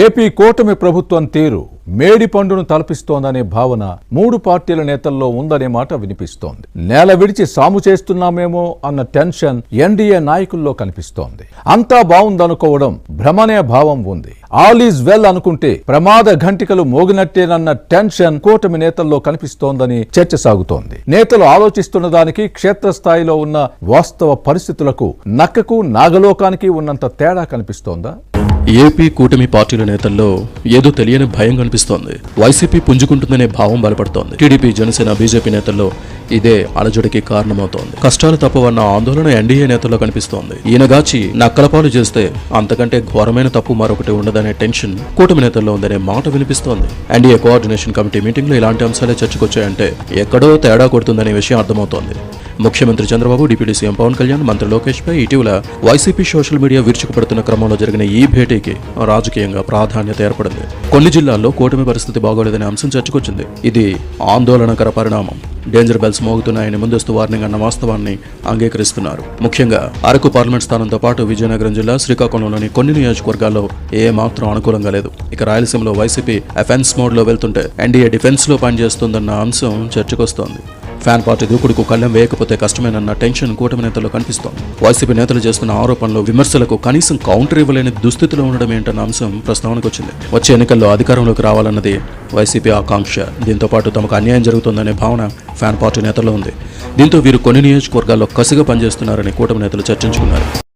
AP కూటమి ప్రభుత్వం తీరు మేడి పండును తలపిస్తోందనే భావన మూడు పార్టీల నేతల్లో ఉందనే మాట వినిపిస్తోంది. నేల విడిచి సాము చేస్తున్నామేమో అన్న టెన్షన్ ఎన్డీఏ నాయకుల్లో కనిపిస్తోంది. అంతా బావుందనుకోవడం భ్రమనే భావం ఉంది. ఆల్ ఈజ్ వెల్ అనుకుంటే ప్రమాద ఘంటికలు మోగినట్టేనన్న టెన్షన్ కూటమి నేతల్లో కనిపిస్తోందని చర్చ సాగుతోంది. నేతలు ఆలోచిస్తున్న దానికి క్షేత్రస్థాయిలో ఉన్న వాస్తవ పరిస్థితులకు నక్కకు నాగలోకానికి ఉన్నంత తేడా కనిపిస్తోందా? ఏపీ కూటమి పార్టీల నేతల్లో ఏదో తెలియని భయం కనిపిస్తోంది. వైసీపీ పుంజుకుంటుందనే భావం బలపడుతోంది. టీడీపీ, జనసేన, బీజేపీ నేతల్లో ఇదే అలజడికి కారణమవుతోంది. కష్టాలు తప్పవన్న ఆందోళన ఎన్డీఏ నేతల్లో కనిపిస్తోంది. ఈయనగాచి నక్కలపాలు చేస్తే అంతకంటే ఘోరమైన తప్పు మరొకటి ఉండదనే టెన్షన్ కూటమి నేతల్లో ఉందనే మాట వినిపిస్తోంది. ఎన్డీఏ కోఆర్డినేషన్ కమిటీ మీటింగ్ లో ఇలాంటి అంశాలే చర్చకొచ్చాయంటే ఎక్కడో తేడా కొడుతుందనే విషయం అర్థమవుతోంది. ముఖ్యమంత్రి చంద్రబాబు, డిప్యూటీ సీఎం పవన్ కళ్యాణ్, మంత్రి లోకేష్ పై ఇటీవల వైసీపీ సోషల్ మీడియా విరుచుకుపడుతున్న క్రమంలో జరిగిన ఈ భేటీకి రాజకీయంగా ప్రాధాన్యత ఏర్పడింది. కొన్ని జిల్లాల్లో కూటమి పరిస్థితి బాగోలేదనే అంశం చర్చకొచ్చింది. ఇది ఆందోళనకర పరిణామం. డేంజర్ బెల్స్ మోగుతున్నాయని ముందస్తు వార్నింగ్ అన్న వాస్తవాన్ని అంగీకరిస్తున్నారు. ముఖ్యంగా అరకు పార్లమెంట్ స్థానంతో పాటు విజయనగరం జిల్లా, శ్రీకాకుళంలోని కొన్ని నియోజకవర్గాల్లో ఏ మాత్రం అనుకూలంగా లేదు. ఇక రాయలసీమలో వైసీపీ అఫెన్స్ మోడ్ లో వెళ్తుంటే ఎన్డీఏ డిఫెన్స్ లో పనిచేస్తుందన్న అంశం చర్చకొస్తోంది. ఫ్యాన్ పార్టీ దూకుడుకు కళ్ళెం వేయకపోతే కష్టమేనన్న టెన్షన్ కూటమి నేతల్లో కనిపిస్తోంది. వైసీపీ నేతలు చేస్తున్న ఆరోపణలు, విమర్శలకు కనీసం కౌంటర్ ఇవ్వలేని దుస్థితిలో ఉండడం ఏంటన్న అంశం ప్రస్తావనకు వచ్చింది. వచ్చే ఎన్నికల్లో అధికారంలోకి రావాలన్నది వైసీపీ ఆకాంక్ష. దీంతో పాటు తమకు అన్యాయం జరుగుతుందనే భావన ఫ్యాన్ పార్టీ నేతల్లో ఉంది. దీంతో వీరు కొన్ని నియోజకవర్గాల్లో కసిగా పనిచేస్తున్నారని కూటమి నేతలు చర్చించుకున్నారు.